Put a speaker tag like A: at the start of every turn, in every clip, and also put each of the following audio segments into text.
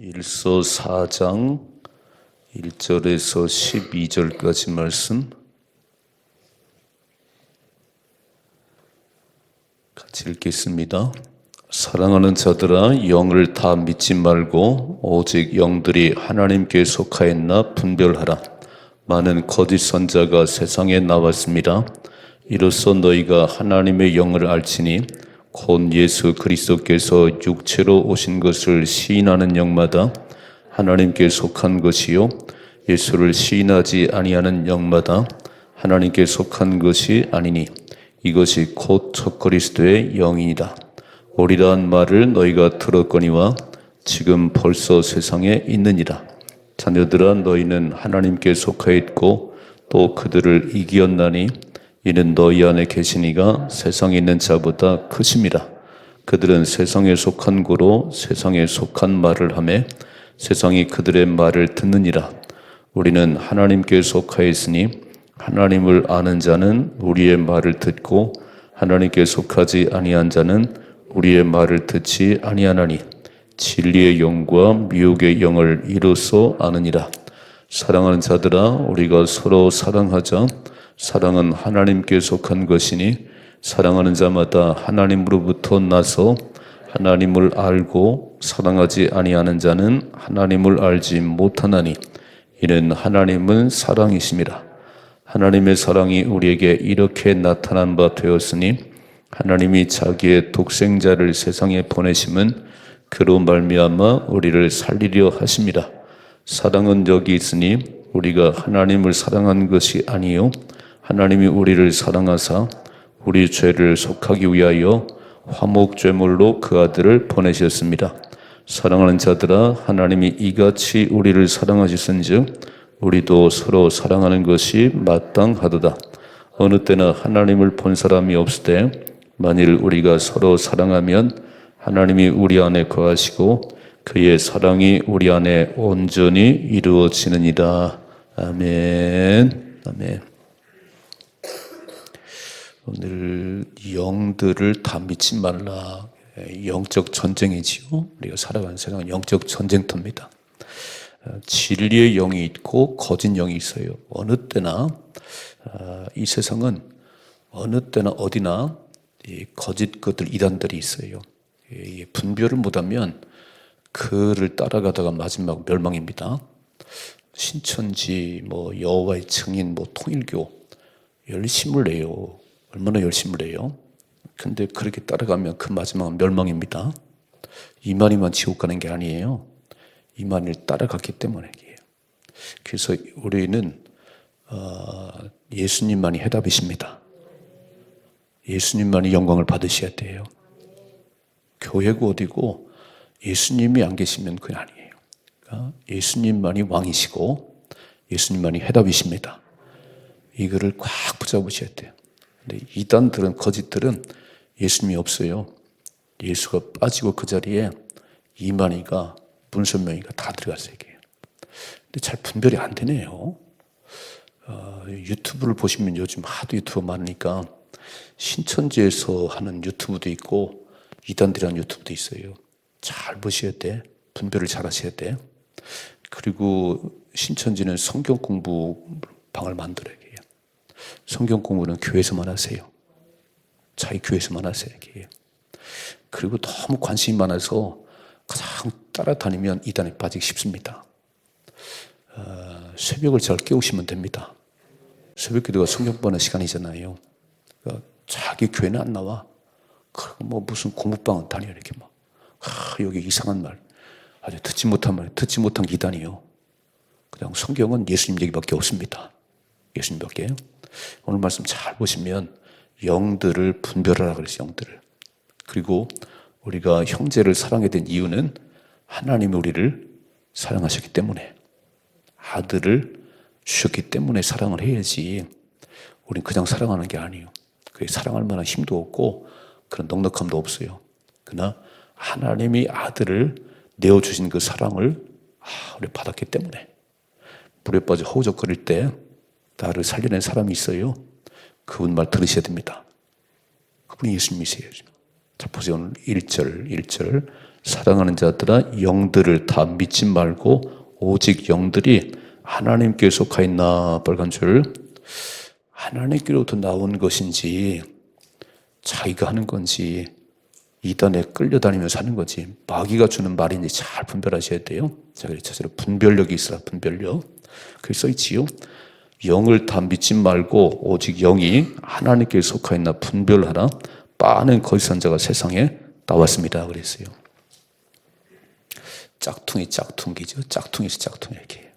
A: 일서 4장 1절에서 12절까지 말씀 같이 읽겠습니다. 사랑하는 자들아, 영을 다 믿지 말고 오직 영들이 하나님께 속하였나 분별하라. 많은 거짓 선자가 세상에 나왔습니다. 이로써 너희가 하나님의 영을 알지니 곧 예수 그리스도께서 육체로 오신 것을 시인하는 영마다 하나님께 속한 것이요, 예수를 시인하지 아니하는 영마다 하나님께 속한 것이 아니니 이것이 곧 적그리스도의 영이니라. 오리라는 말을 너희가 들었거니와 지금 벌써 세상에 있느니라. 자녀들아, 너희는 하나님께 속하여 있고 또 그들을 이기었나니 이는 너희 안에 계시니가 세상에 있는 자보다 크심이라. 그들은 세상에 속한 고로 세상에 속한 말을 하며 세상이 그들의 말을 듣느니라. 우리는 하나님께 속하였으니 하나님을 아는 자는 우리의 말을 듣고 하나님께 속하지 아니한 자는 우리의 말을 듣지 아니하나니 진리의 영과 미혹의 영을 이로써 아느니라. 사랑하는 자들아, 우리가 서로 사랑하자. 사랑은 하나님께 속한 것이니 사랑하는 자마다 하나님으로부터 나서 하나님을 알고 사랑하지 아니하는 자는 하나님을 알지 못하나니 이는 하나님은 사랑이심이라. 하나님의 사랑이 우리에게 이렇게 나타난 바 되었으니 하나님이 자기의 독생자를 세상에 보내심은 그로 말미암아 우리를 살리려 하심이라. 사랑은 여기 있으니 우리가 하나님을 사랑한 것이 아니요 하나님이 우리를 사랑하사 우리 죄를 속하기 위하여 화목제물로 그 아들을 보내셨습니다. 사랑하는 자들아, 하나님이 이같이 우리를 사랑하셨은즉 우리도 서로 사랑하는 것이 마땅하도다. 어느 때나 하나님을 본 사람이 없을 때 만일 우리가 서로 사랑하면 하나님이 우리 안에 거하시고 그의 사랑이 우리 안에 온전히 이루어지느니라. 아멘. 아멘. 오늘 영들을 다 믿지 말라. 영적 전쟁이지요. 우리가 살아가는 세상은 영적 전쟁터입니다. 진리의 영이 있고 거짓 영이 있어요. 어느 때나 이 세상은 어느 때나 어디나 거짓 것들 이단들이 있어요. 분별을 못하면 그를 따라가다가 마지막 멸망입니다. 신천지, 여호와의 증인, 통일교 열심을 내요. 얼마나 열심을 내요. 근데 그렇게 따라가면 그 마지막은 멸망입니다. 이만희만 지옥 가는 게 아니에요. 이만희를 따라갔기 때문에. 그래서 우리는 예수님만이 해답이십니다. 예수님만이 영광을 받으셔야 돼요. 교회가 어디고 예수님이 안 계시면 그게 아니에요. 그러니까 예수님만이 왕이시고 예수님만이 해답이십니다. 이거를 꽉 붙잡으셔야 돼요. 근데 이단들은, 거짓들은 예수님이 없어요. 예수가 빠지고 그 자리에 이만희가, 문선명이가 다 들어갔어요. 근데 잘 분별이 안 되네요. 유튜브를 보시면 요즘 하도 유튜브 많으니까 신천지에서 하는 유튜브도 있고 이단들이 하는 유튜브도 있어요. 잘 보셔야 돼. 분별을 잘 하셔야 돼. 그리고 신천지는 성경 공부 방을 만들어야 해요. 성경 공부는 교회에서만 하세요. 자기 교회에서만 하세요. 그리고 너무 관심이 많아서 가장 따라다니면 이단에 빠지기 쉽습니다. 새벽을 잘 깨우시면 됩니다. 새벽 기도가 성경 보는 시간이잖아요. 그러니까 자기 교회는 안 나와. 그리고 무슨 공부방은 다녀. 이렇게 여기 이상한 말, 아주 듣지 못한 말, 듣지 못한 이단이요. 그냥 성경은 예수님 얘기밖에 없습니다. 예수님밖에. 오늘 말씀 잘 보시면 영들을 분별하라 그랬어요. 영들을. 그리고 우리가 형제를 사랑해야 된 이유는 하나님이 우리를 사랑하셨기 때문에, 아들을 주셨기 때문에 사랑을 해야지. 우린 그냥 사랑하는 게 아니에요. 그게 사랑할 만한 힘도 없고 그런 넉넉함도 없어요. 그러나 하나님이 아들을 내어주신 그 사랑을 우리 받았기 때문에, 물에 빠져 허우적거릴 때 나를 살려낸 사람이 있어요. 그분 말 들으셔야 됩니다. 그분이 예수님이세요. 자, 보세요. 오늘 1절 사랑하는 자들아 영들을 다 믿지 말고 오직 영들이 하나님께 속하였나. 빨간 줄. 하나님께로부터 나온 것인지 자기가 하는 건지 이단에 끌려다니면서 하는 건지 마귀가 주는 말인지 잘 분별하셔야 돼요. 자, 그래서 분별력이 있어라. 분별력. 그게 써있지요. 영을 다 믿지 말고 오직 영이 하나님께 속하였나 분별하라. 많은 거짓 선자가 세상에 나왔습니다. 그랬어요. 짝퉁이죠. 짝퉁이서 짝퉁이 이렇게.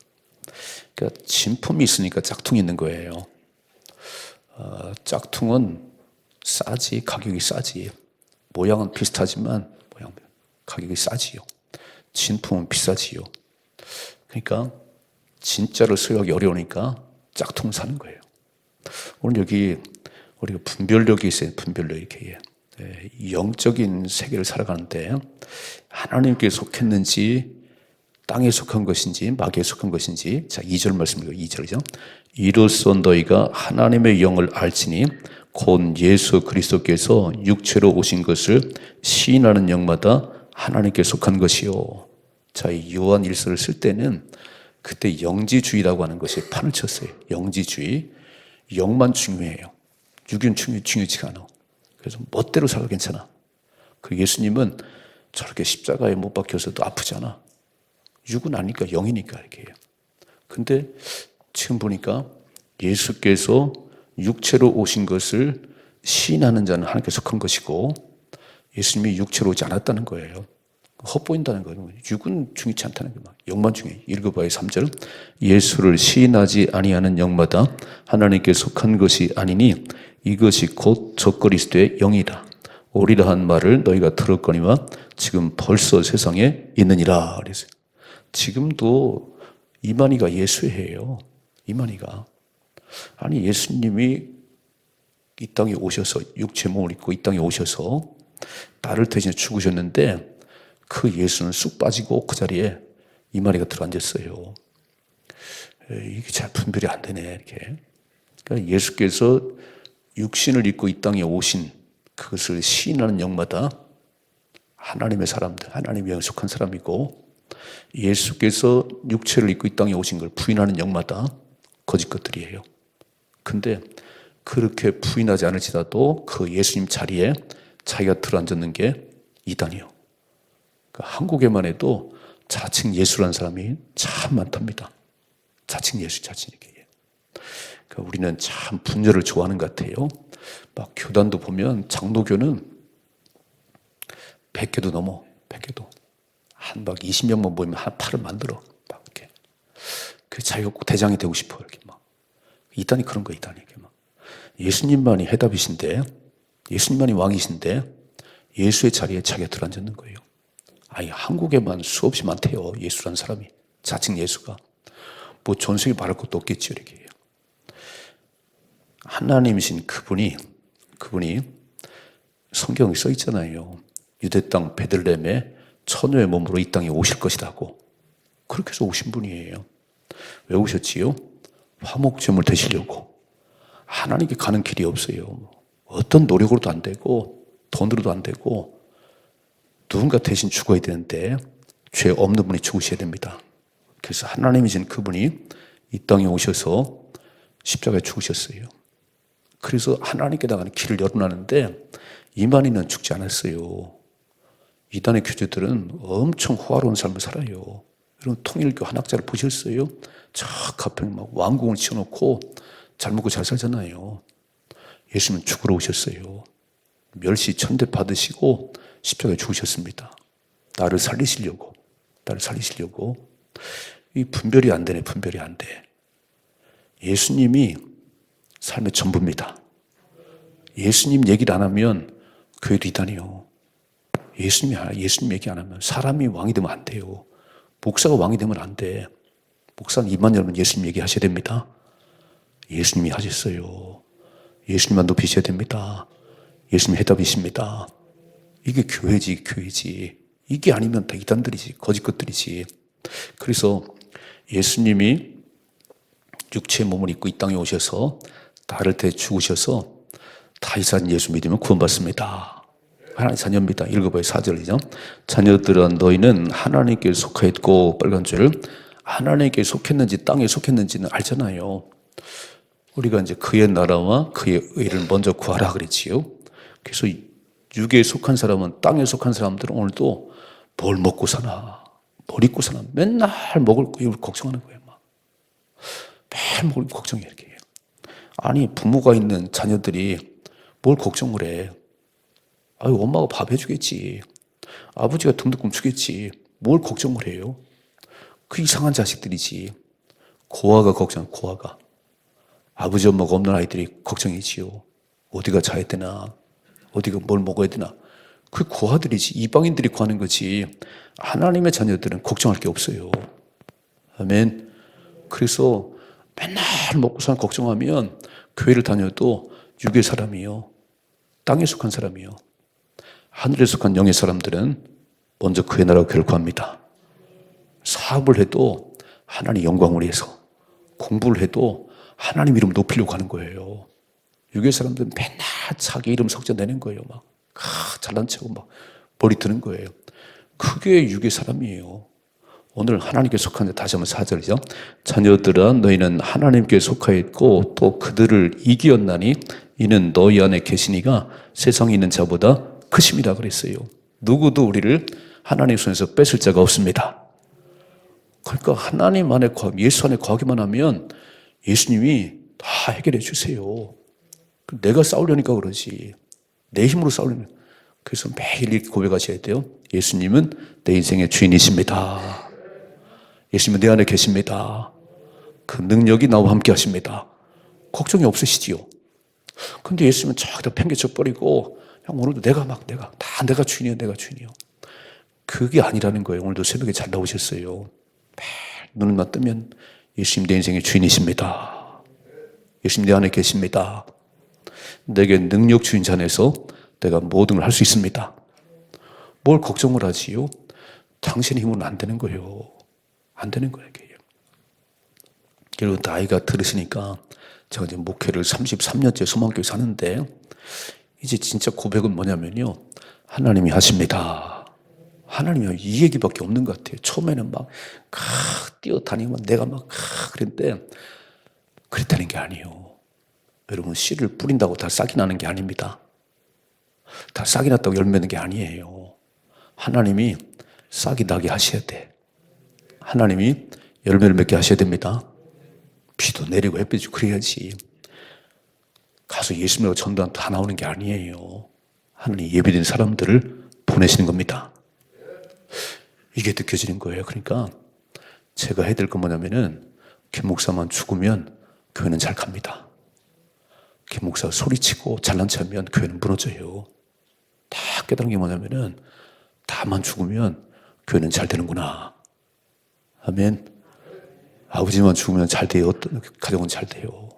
A: 그러니까 진품이 있으니까 짝퉁이 있는 거예요. 짝퉁은 싸지, 가격이 싸지. 모양은 비슷하지만 가격이 싸지요. 진품은 비싸지요. 그러니까 진짜를 소유하기 어려우니까 짝퉁을 사는 거예요. 오늘 여기 우리가 분별력이 있어요. 분별력 이렇게. 영적인 세계를 살아가는데 하나님께 속했는지 땅에 속한 것인지 마귀에 속한 것인지. 자, 2절 말씀이고요. 2절이죠. 이로써 너희가 하나님의 영을 알지니 곧 예수 그리스도께서 육체로 오신 것을 시인하는 영마다 하나님께 속한 것이요. 자, 이 요한 일서를 쓸 때는 그때 영지주의라고 하는 것이 판을 쳤어요. 영지주의. 영만 중요해요. 육은 중요치가 않아. 그래서 멋대로 살아도 괜찮아. 그 예수님은 저렇게 십자가에 못 박혀서도 아프잖아. 육은 아니까 영이니까 이렇게 해요. 근데 지금 보니까 예수께서 육체로 오신 것을 시인하는 자는 하나님께 속한 것이고 예수님이 육체로 오지 않았다는 거예요. 헛보인다는 거예요. 육은 중요치 않다는 거예요. 영만 중요해요. 읽어봐요. 3절. 예수를 시인하지 아니하는 영마다 하나님께 속한 것이 아니니 이것이 곧 저 그리스도의 영이다. 오리라 한 말을 너희가 들었거니와 지금 벌써 세상에 있느니라. 그랬어요. 지금도 이만희가 예수예요. 이만희가. 아니 예수님이 이 땅에 오셔서 육체 몸을 입고 이 땅에 오셔서 나를 대신해 죽으셨는데 그 예수는 쑥 빠지고 그 자리에 이만희가 들어앉았어요. 이게 잘 분별이 안 되네 이렇게. 그러니까 예수께서 육신을 입고 이 땅에 오신 그것을 시인하는 영마다 하나님의 사람들, 하나님의 영에 속한 사람이고 예수께서 육체를 입고 이 땅에 오신 걸 부인하는 영마다 거짓 것들이에요. 근데 그렇게 부인하지 않을지라도 그 예수님 자리에 자기가 들어앉았는 게 이단이요. 그러니까 한국에만 해도 자칭 예수라는 사람이 참 많답니다. 자칭 예수, 자칭 이렇게. 그러니까 우리는 참 분열을 좋아하는 것 같아요. 막 교단도 보면 장로교는 100개도 넘어, 100개도. 한 막 20명만 모이면 한 팔을 만들어. 막 이렇게. 그 자기가 꼭 대장이 되고 싶어. 이렇게 막. 이단이 그런 거야, 이단이. 이렇게 막. 예수님만이 해답이신데, 예수님만이 왕이신데, 예수의 자리에 자기가 들어앉는 거예요. 아니, 한국에만 수없이 많대요. 예수라는 사람이. 자칭 예수가. 뭐 전 세계 말할 것도 없겠죠, 이렇게. 하나님이신 그분이 성경에 써 있잖아요. 유대 땅 베들레헴에 천우의 몸으로 이 땅에 오실 것이라고. 그렇게 해서 오신 분이에요. 왜 오셨지요? 화목제물 되시려고. 하나님께 가는 길이 없어요. 어떤 노력으로도 안 되고 돈으로도 안 되고 누군가 대신 죽어야 되는데 죄 없는 분이 죽으셔야 됩니다. 그래서 하나님이신 그분이 이 땅에 오셔서 십자가에 죽으셨어요. 그래서 하나님께 나가는 길을 열어놨는데 이만희는 죽지 않았어요. 이단의 교주들은 엄청 호화로운 삶을 살아요. 여러분 통일교 한학자를 보셨어요? 저 가평에 막 왕궁을 치워놓고 잘 먹고 잘 살잖아요. 예수님은 죽으러 오셨어요. 멸시 천대 받으시고 십자가에 죽으셨습니다. 나를 살리시려고. 이 분별이 안 되네. 분별이 안 돼. 예수님이 삶의 전부입니다. 예수님 얘기를 안 하면 교회도 이단이요. 예수님 얘기 안 하면 사람이 왕이 되면 안 돼요. 목사가 왕이 되면 안 돼. 목사는 입만 열면 예수님 얘기하셔야 됩니다. 예수님이 하셨어요. 예수님만 높이셔야 됩니다. 예수님 해답이십니다. 이게 교회지. 이게 아니면 다 이단들이지. 거짓 것들이지. 그래서 예수님이 육체의 몸을 입고 이 땅에 오셔서 나를 대해 죽으셔서 다윗산 예수 믿으면 구원받습니다. 하나님 자녀입니다. 읽어봐요. 4절이죠. 자녀들아 너희는 하나님께 속하였고, 빨간 줄, 하나님께 속했는지 땅에 속했는지는 알잖아요. 우리가 이제 그의 나라와 그의 의를 먼저 구하라 그랬지요. 그래서 육에 속한 사람은, 땅에 속한 사람들은 오늘도 뭘 먹고 사나, 뭘 입고 사나, 맨날 먹을 거 이걸 걱정하는 거예요. 막. 매일 먹을 거 걱정해 이렇게 해요. 아니 부모가 있는 자녀들이 뭘 걱정을 해. 아유 엄마가 밥 해주겠지. 아버지가 등록금 주겠지. 뭘 걱정을 해요. 그 이상한 자식들이지. 고아가 걱정, 고아가. 아버지 엄마가 없는 아이들이 걱정이지요. 어디가 자야 되나, 어디가 뭘 먹어야 되나. 그 고아들이지. 이방인들이 구하는 거지. 하나님의 자녀들은 걱정할 게 없어요. 아멘. 그래서 맨날 먹고 사는 걱정하면 교회를 다녀도 육의 사람이요, 땅에 속한 사람이요, 하늘에 속한 영의 사람들은 먼저 그의 나라와 교회를 구합니다. 사업을 해도 하나님 영광을 위해서, 공부를 해도 하나님 이름 높이려고 하는 거예요. 육의 사람들은 맨날 자기 이름 석자내는 거예요. 막 잘난 척하고 막 머리 드는 거예요. 그게 육의 사람이에요. 오늘 하나님께 속한 자, 다시 한번 4절이죠. 자녀들아 너희는 하나님께 속하였고 또 그들을 이기었나니 이는 너희 안에 계시니가 세상에 있는 자보다 크심이라 그랬어요. 누구도 우리를 하나님 손에서 뺏을 자가 없습니다. 그러니까 하나님 안에 거하면, 예수 안에 거하기만 하면 예수님이 다 해결해 주세요. 내가 싸우려니까 그러지. 내 힘으로 싸우려면. 그래서 매일 이렇게 고백하셔야 돼요. 예수님은 내 인생의 주인이십니다. 예수님은 내 안에 계십니다. 그 능력이 나와 함께 하십니다. 걱정이 없으시지요. 근데 예수님은 저기다 팽개쳐버리고 그냥 오늘도 내가 내가 주인이요, 내가 주인이요. 그게 아니라는 거예요. 오늘도 새벽에 잘 나오셨어요. 매일 눈만 뜨면 예수님 내 인생의 주인이십니다. 예수님 내 안에 계십니다. 내게 능력 주인 잔에서 내가 모든 걸 할 수 있습니다. 뭘 걱정을 하지요? 당신의 힘으로는 안 되는 거예요. 안 되는 거예요. 그리고 나이가 들으시니까 제가 이제 목회를 33년째 소망교회 사는데 이제 진짜 고백은 뭐냐면요. 하나님이 하십니다. 하나님이 이 얘기밖에 없는 것 같아요. 처음에는 막 뛰어다니면 내가 막 그랬는데 그랬다는 게 아니에요. 여러분 씨를 뿌린다고 다 싹이 나는 게 아닙니다. 다 싹이 났다고 열매 맺는 게 아니에요. 하나님이 싹이 나게 하셔야 돼. 하나님이 열매를 맺게 하셔야 됩니다. 비도 내리고 햇빛이 주고 그래야지. 가서 예수님하고 전도한 다 나오는 게 아니에요. 하나님 예비된 사람들을 보내시는 겁니다. 이게 느껴지는 거예요. 그러니까 제가 해야 될 건 뭐냐면은 김 목사만 죽으면 교회는 잘 갑니다. 김 목사 소리치고 잘난 체하면 교회는 무너져요. 다 깨달은 게 뭐냐면은 다만 죽으면 교회는 잘 되는구나. 아멘. 아버지만 죽으면 잘 돼요. 어떤 가정은 잘 돼요.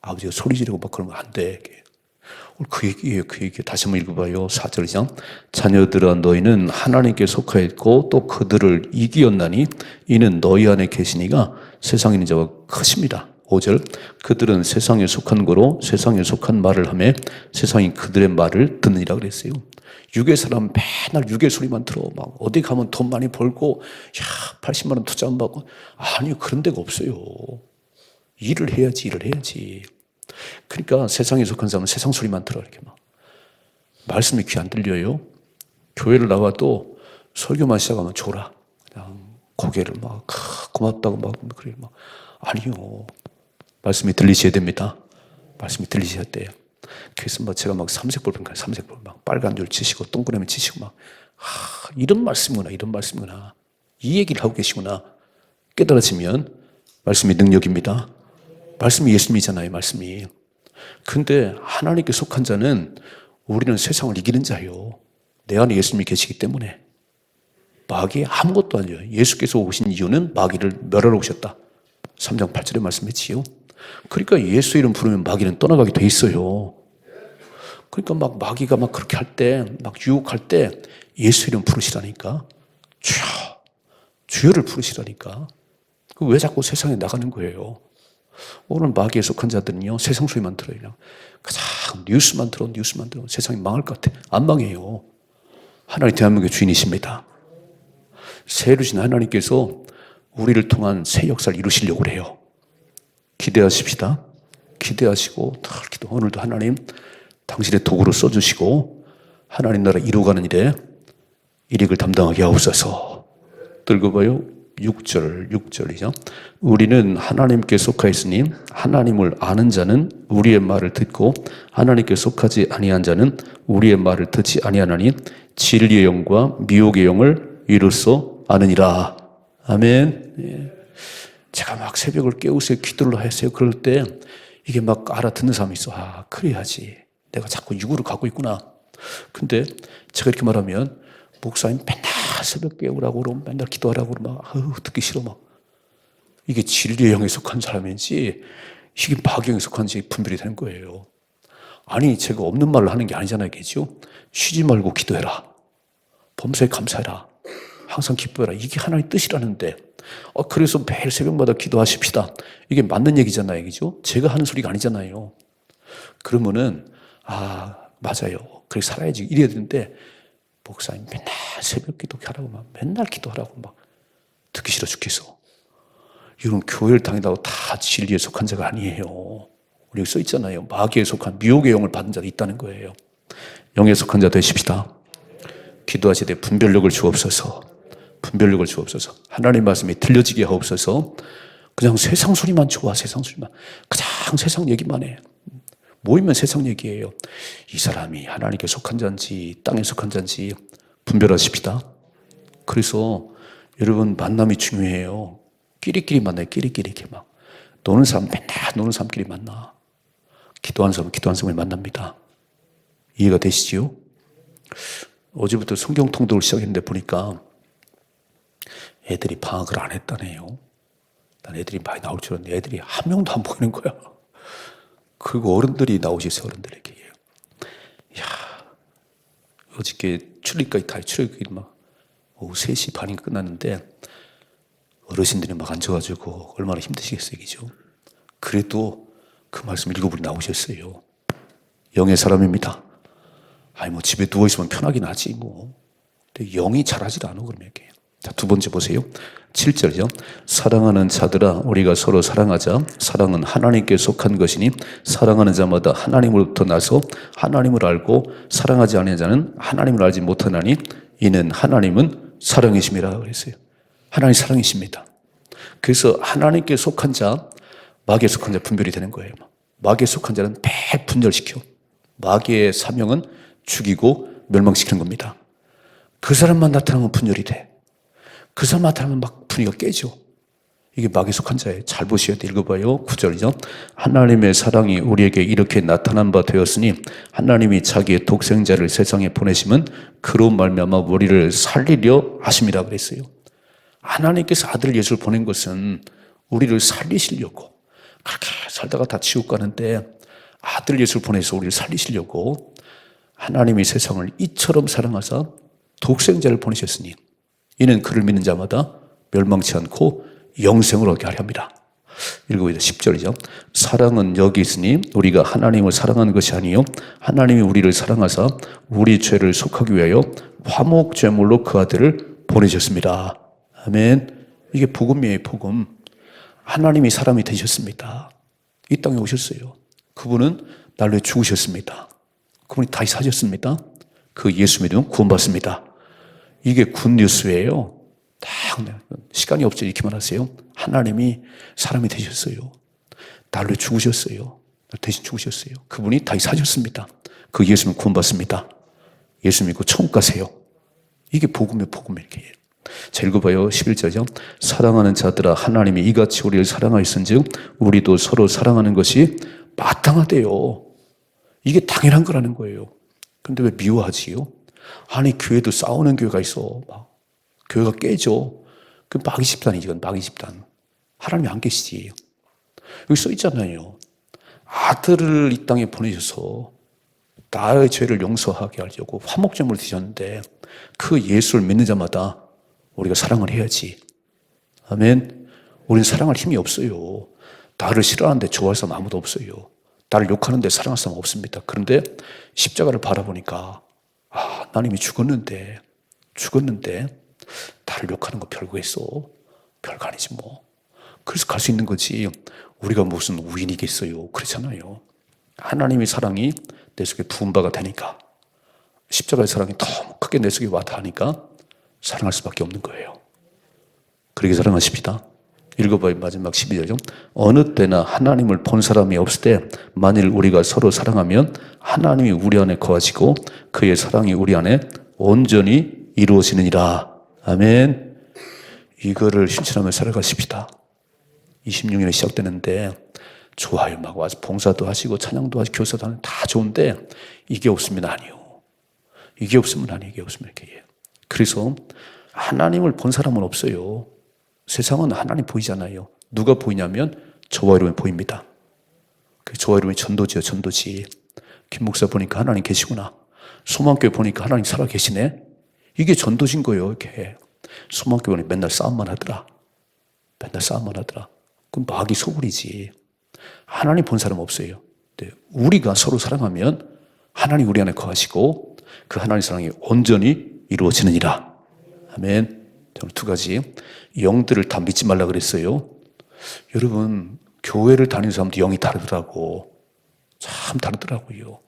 A: 아버지가 소리 지르고 막 그러면 안 돼. 오늘 그 얘기예요. 그 얘기 다시 한번 읽어봐요. 4절이죠. 자녀들아 너희는 하나님께 속하였고 또 그들을 이기었나니 이는 너희 안에 계시니가 세상에 있는 자와 크십니다. 5절 그들은 세상에 속한 거로 세상에 속한 말을 하며 세상이 그들의 말을 듣느니라 그랬어요. 육의 사람 맨날 육의 소리만 들어. 막 어디 가면 돈 많이 벌고 80만 원 투자 안 받고. 아니요. 그런 데가 없어요. 일을 해야지. 그러니까 세상에 속한 사람은 세상 소리만 들어. 이렇게 막 말씀이 귀 안 들려요. 교회를 나와도 설교만 시작하면 줘라. 그냥 고개를 막 고맙다고 막 그래 막 아니요. 말씀이 들리셔야 됩니다. 말씀이 들리셔야 돼요. 그래서 막 제가 막 삼색볼 막 빨간 줄 치시고 동그라미 치시고 막 이런 말씀이구나. 이 얘기를 하고 계시구나. 깨달아지면 말씀이 능력입니다. 말씀이 예수님이잖아요. 말씀이. 근데 하나님께 속한 자는 우리는 세상을 이기는 자예요. 내 안에 예수님이 계시기 때문에. 마귀 아무것도 아니에요. 예수께서 오신 이유는 마귀를 멸하러 오셨다. 3장 8절에 말씀했지요. 그러니까 예수 이름 부르면 마귀는 떠나가게 돼 있어요. 그러니까 막 마귀가 막 그렇게 할 때, 막 유혹할 때 예수 이름 부르시라니까. 주여를 부르시라니까. 왜 자꾸 세상에 나가는 거예요? 오늘 마귀에 속한 자들은요, 세상 소리만 들어요. 그냥 뉴스만 들어. 세상이 망할 것 같아. 안 망해요. 하나님 대한민국의 주인이십니다. 새 이루신 하나님께서 우리를 통한 새 역사를 이루시려고 해요. 기대하십시다. 기대하시고 오늘도 하나님 당신의 도구로 써주시고 하나님 나라 이루어가는 일에 일익을 담당하게 하옵소서. 들고 봐요. 6절이죠. 우리는 하나님께 속하였으니 하나님을 아는 자는 우리의 말을 듣고 하나님께 속하지 아니한 자는 우리의 말을 듣지 아니하나니 진리의 영과 미혹의 영을 이로써 아느니라. 아멘. 예. 제가 막 새벽을 깨우세요. 기도를 하세요. 그럴 때 이게 막 알아듣는 사람이 있어. 아, 그래야지. 내가 자꾸 육으로 가고 있구나. 근데 제가 이렇게 말하면 목사님 맨날 새벽 깨우라고 그러면 맨날 기도하라고 그러면 듣기 싫어 막. 이게 진리의 영에 속한 사람인지 이게 마귀에 속한지 분별이 되는 거예요. 아니 제가 없는 말을 하는 게 아니잖아요. 그죠? 쉬지 말고 기도해라. 범사에 감사해라. 항상 기뻐해라. 이게 하나님의 뜻이라는데 그래서 매일 새벽마다 기도하십시다. 이게 맞는 얘기잖아요. 그죠? 제가 하는 소리가 아니잖아요. 그러면은 맞아요. 그렇게 살아야지 이래야 되는데 목사님 맨날 새벽 기도하라고 막 맨날 기도하라고 막 듣기 싫어 죽겠어. 이건 교회를 다닌다고 다 진리에 속한 자가 아니에요. 우리 여기 써 있잖아요. 마귀에 속한 미혹의 영을 받은 자도 있다는 거예요. 영에 속한 자 되십시다. 기도하실 때 분별력을 주옵소서. 분별력을 주옵소서. 하나님 말씀이 들려지게 하옵소서. 그냥 세상 소리만 좋아. 세상 소리만. 그냥 세상 얘기만 해. 모이면 세상 얘기예요. 이 사람이 하나님께 속한 자인지 땅에 속한 자인지 분별하십시다. 그래서 여러분 만남이 중요해요. 끼리끼리 만나요. 끼리끼리 이렇게 막 노는 사람 맨날 노는 사람끼리 만나. 기도하는 사람 기도하는 사람을 만납니다. 이해가 되시지요? 어제부터 성경 통독을 시작했는데 보니까 애들이 방학을 안 했다네요. 난 애들이 많이 나올 줄 알았는데 애들이 한 명도 안 보이는 거야. 그리고 어른들이 나오셨어요. 어른들에게. 이야, 어저께 출입까지 다 출입까지 막 오후 3시 반이 끝났는데 어르신들이 막 앉아가지고 얼마나 힘드시겠어요. 그죠? 그래도 그 말씀 읽어보니 나오셨어요. 영의 사람입니다. 아니 뭐 집에 누워있으면 편하긴 하지 뭐. 근데 영이 잘하지도 않아 그러면 이렇게. 자, 두 번째 보세요. 7절이죠. 사랑하는 자들아 우리가 서로 사랑하자. 사랑은 하나님께 속한 것이니 사랑하는 자마다 하나님으로부터 나서 하나님을 알고 사랑하지 않는 자는 하나님을 알지 못하나니 이는 하나님은 사랑이심이라 그랬어요. 하나님 사랑이십니다. 그래서 하나님께 속한 자, 마귀에 속한 자 분별이 되는 거예요. 마귀에 속한 자는 배 분열시켜. 마귀의 사명은 죽이고 멸망시키는 겁니다. 그 사람만 나타나면 분열이 돼. 그 사람 나타나면 막 분위기가 깨져. 이게 마귀에 속한 자예요. 잘 보셔야 돼. 읽어봐요. 9절이죠. 하나님의 사랑이 우리에게 이렇게 나타난 바 되었으니 하나님이 자기의 독생자를 세상에 보내시면 그로 말미암아 우리를 살리려 하심이라 그랬어요. 하나님께서 아들 예수를 보낸 것은 우리를 살리시려고. 그렇게 살다가 다 지옥 가는데 아들 예수를 보내서 우리를 살리시려고 하나님이 세상을 이처럼 사랑하사 독생자를 보내셨으니 이는 그를 믿는 자마다 멸망치 않고 영생을 얻게 하려 합니다. 읽어보세요. 10절이죠. 사랑은 여기 있으니 우리가 하나님을 사랑하는 것이 아니요 하나님이 우리를 사랑하사 우리 죄를 속하기 위하여 화목제물로 그 아들을 보내셨습니다. 아멘. 이게 복음이에요. 복음. 하나님이 사람이 되셨습니다. 이 땅에 오셨어요. 그분은 날로 죽으셨습니다. 그분이 다시 사셨습니다. 그 예수 믿으면 구원받습니다. 이게 굿뉴스예요. 딱 시간이 없죠. 이렇게만 하세요. 하나님이 사람이 되셨어요. 날로 죽으셨어요. 대신 죽으셨어요. 그분이 다시 사셨습니다. 그 예수는 구원받습니다. 예수 믿고 천국 가세요. 이게 복음이에요. 복음이에요. 이렇게. 자, 읽어봐요. 11절이죠. 사랑하는 자들아 하나님이 이같이 우리를 사랑하였은즉 우리도 서로 사랑하는 것이 마땅하대요. 이게 당연한 거라는 거예요. 근데 왜 미워하지요? 아니 교회도 싸우는 교회가 있어. 막 교회가 깨져. 그 마귀 집단이지. 이건 마귀 집단. 하나님이 안 계시지. 여기 써 있잖아요. 아들을 이 땅에 보내셔서 나의 죄를 용서하게 하려고 화목제물을 드셨는데 그 예수를 믿는 자마다 우리가 사랑을 해야지. 아멘. 우리는 사랑할 힘이 없어요. 나를 싫어하는데 좋아할 사람 아무도 없어요. 나를 욕하는데 사랑할 사람 없습니다. 그런데 십자가를 바라보니까 하나님이 죽었는데 나를 욕하는 거 별거 있어? 별거 아니지 뭐. 그래서 갈 수 있는 거지. 우리가 무슨 우인이겠어요. 그렇잖아요. 하나님의 사랑이 내 속에 부은 바가 되니까, 십자가의 사랑이 너무 크게 내 속에 와닿으니까 사랑할 수밖에 없는 거예요. 그렇게 사랑하십시다. 읽어봐요. 마지막 12절이죠. 어느 때나 하나님을 본 사람이 없을 때 만일 우리가 서로 사랑하면 하나님이 우리 안에 거하시고 그의 사랑이 우리 안에 온전히 이루어지느니라. 아멘. 이거를 실천하며 살아가십시다. 26년이 시작되는데 좋아요. 막 와서 봉사도 하시고 찬양도 하시고 교사도 하는 다 좋은데 이게 없으면 아니요. 이게 없으면 이렇게 해요. 그래서 하나님을 본 사람은 없어요. 세상은 하나님 보이잖아요. 누가 보이냐면 저와 여러분이 보입니다. 저와 여러분이 전도지요. 전도지. 김 목사 보니까 하나님 계시구나. 소망교회 보니까 하나님 살아계시네. 이게 전도진 거예요. 이렇게. 소망교회는 맨날 싸움만 하더라. 그럼 마귀 소굴이지. 하나님 본 사람 없어요. 우리가 서로 사랑하면 하나님 우리 안에 거하시고 그 하나님의 사랑이 온전히 이루어지느니라. 아멘. 두 가지. 영들을 다 믿지 말라 그랬어요. 여러분, 교회를 다니는 사람도 영이 다르더라고. 참 다르더라고요.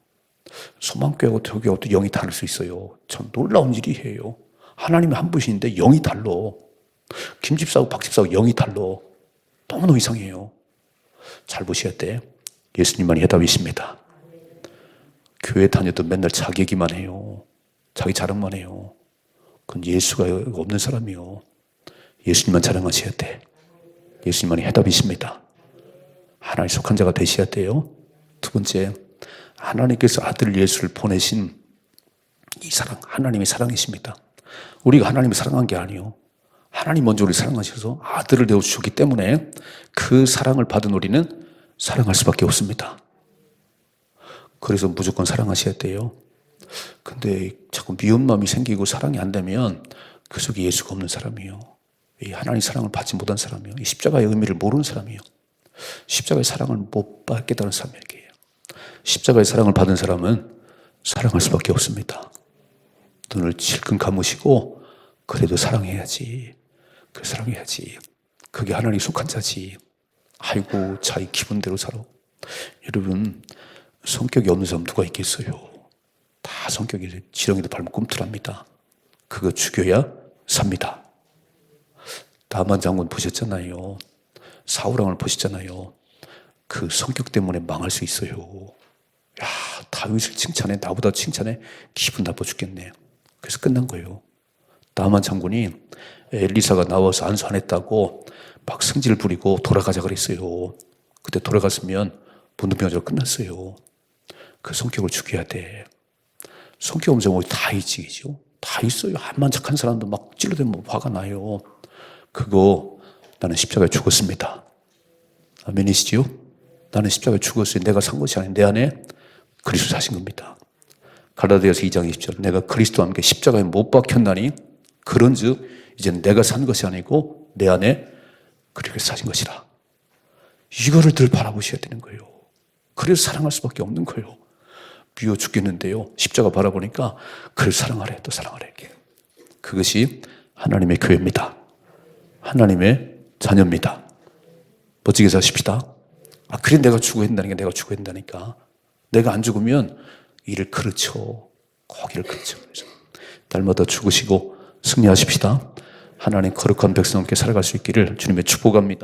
A: 소망교회하고 교회하고 또 영이 다를 수 있어요. 참 놀라운 일이에요. 하나님이 한 분이신데 영이 달라. 김집사하고 박집사하고 영이 달라. 너무너무 이상해요. 잘 보셔야 돼. 예수님만이 해답이십니다. 교회 다녀도 맨날 자기 얘기만 해요. 자기 자랑만 해요. 그건 예수가 없는 사람이요. 예수님만 자랑하셔야 돼. 예수님만이 해답이십니다. 하나님 속한 자가 되셔야 돼요. 두 번째, 하나님께서 아들 예수를 보내신 이 사랑, 하나님의 사랑이십니다. 우리가 하나님을 사랑한 게 아니요. 하나님 먼저 우리를 사랑하셔서 아들을 내어주셨기 때문에 그 사랑을 받은 우리는 사랑할 수밖에 없습니다. 그래서 무조건 사랑하셔야 돼요. 근데 자꾸 미운 마음이 생기고 사랑이 안 되면 그 속에 예수가 없는 사람이에요. 이 하나님의 사랑을 받지 못한 사람이에요. 이 십자가의 의미를 모르는 사람이에요. 십자가의 사랑을 못 깨달은 사람에게요. 십자가의 사랑을 받은 사람은 사랑할 수밖에 없습니다. 눈을 질끈 감으시고 그래도 사랑해야지. 사랑해야지. 그게 하나님이 속한 자지. 아이고 자기 기분대로 살아. 여러분, 성격이 없는 사람 누가 있겠어요? 다 성격이 지렁이도 밟으면 꿈틀합니다. 그거 죽여야 삽니다. 나만 장군 보셨잖아요. 사울왕을 보셨잖아요. 그 성격 때문에 망할 수 있어요. 야, 다윗을 칭찬해. 나보다 칭찬해. 기분 나빠 죽겠네. 그래서 끝난 거예요. 나만 장군이 엘리사가 나와서 안수 안 했다고 막 승질을 부리고 돌아가자 그랬어요. 그때 돌아갔으면 문둥병자로 끝났어요. 그 성격을 죽여야 돼. 성격 없는 사람 다 있지, 그죠? 다 있어요. 한만 착한 사람도 막 찔러대면 화가 나요. 그거 나는 십자가에 죽었습니다. 아멘이시지요? 나는 십자가에 죽었어요. 내가 산 것이 아닌 내 안에 그리스도 사신 겁니다. 갈라디아서 2장 20절 내가 그리스도와 함께 십자가에 못 박혔나니 그런즉 이제 내가 산 것이 아니고 내 안에 그리스도 사신 것이라. 이거를 늘 바라보셔야 되는 거예요. 그래서 사랑할 수밖에 없는 거예요. 미워 죽겠는데요. 십자가 바라보니까 그를 사랑하래. 또 사랑하래. 그것이 하나님의 교회입니다. 하나님의 자녀입니다. 멋지게 사십시다. 그래 내가 죽어야 된다니까. 내가 안 죽으면 이를 그르쳐. 거기를 그르쳐. 날마다 죽으시고 승리하십시다. 하나님 거룩한 백성께 살아갈 수 있기를 주님의 축복합니다.